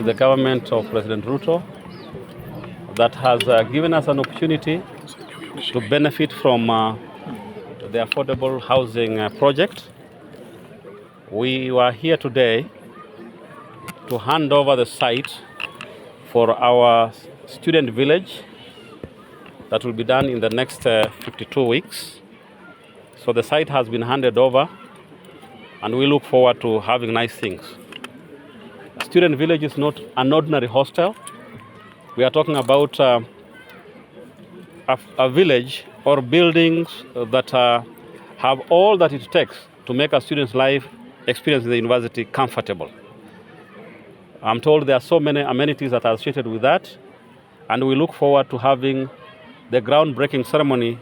the government of President Ruto that has given us an opportunity to benefit from the affordable housing project. We were here today to hand over the site for our student village that will be done in the next 52 weeks. So the site has been handed over and we look forward to having nice things. A student village is not an ordinary hostel. We are talking about a village or buildings that have all that it takes to make a student's life experience in the university comfortable. I'm told there are so many amenities that are associated with that, and we look forward to having the groundbreaking ceremony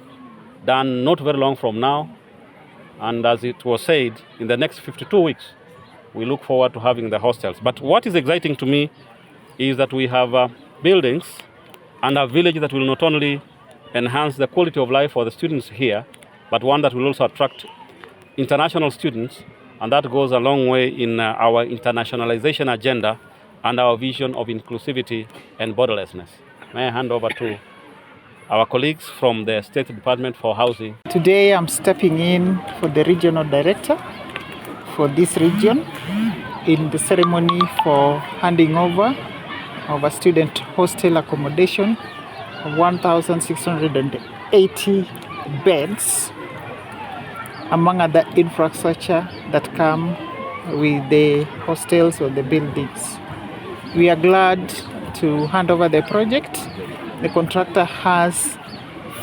done not very long from now. And as it was said, in the next 52 weeks, we look forward to having the hostels. But what is exciting to me is that we have buildings and a village that will not only enhance the quality of life for the students here, but one that will also attract international students, and that goes a long way in our internationalization agenda and our vision of inclusivity and borderlessness. May I hand over to our colleagues from the State Department for Housing. Today I'm stepping in for the regional director for this region in the ceremony for handing over of a student hostel accommodation of 1,680 beds, among other infrastructure that come with the hostels or the buildings. We are glad to hand over the project. The contractor has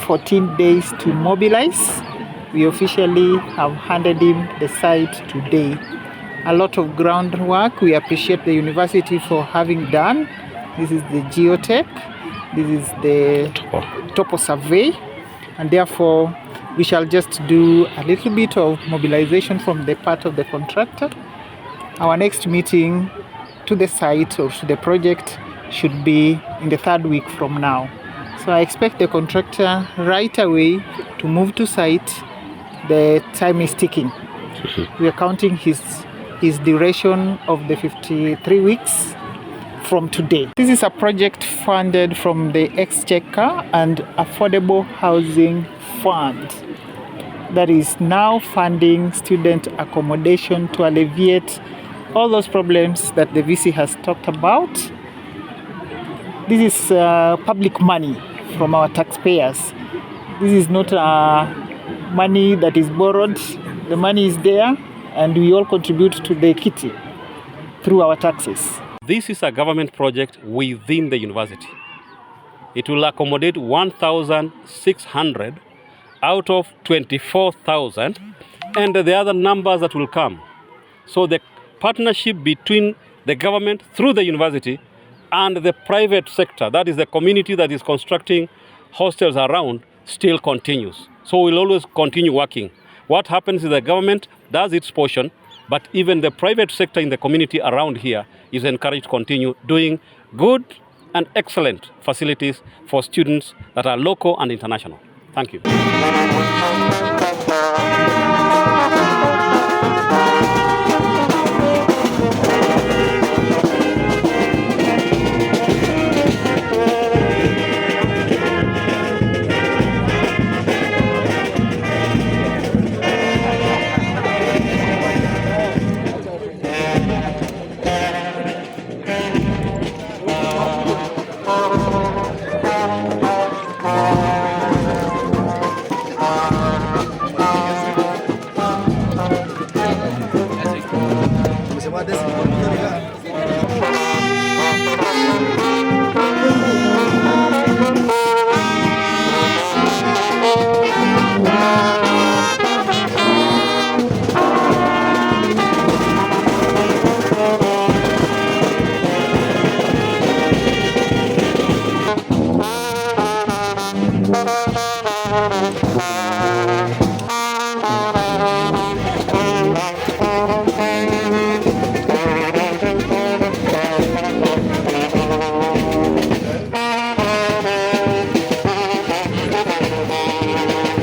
14 days to mobilize. We officially have handed him the site today. A lot of groundwork. We appreciate the university for having done. This is the geotech. This is the topo survey. And therefore, we shall just do a little bit of mobilization from the part of the contractor. Our next meeting to the site or to the project should be in the 3rd week from now. So I expect the contractor right away to move to site. The time is ticking. We are counting his duration of the 53 weeks from today. This is a project funded from the Exchequer and Affordable Housing Fund that is now funding student accommodation to alleviate all those problems that the VC has talked about. This is public money from our taxpayers. This is not money that is borrowed. The money is there and we all contribute to the kitty through our taxes. This is a government project within the university. It will accommodate 1,600 out of 24,000 and the other numbers that will come. So the partnership between the government through the university and the private sector, that is the community that is constructing hostels around, still continues. So we'll always continue working. What happens is the government does its portion, but even the private sector in the community around here is encouraged to continue doing good and excellent facilities for students that are local and international. Thank you.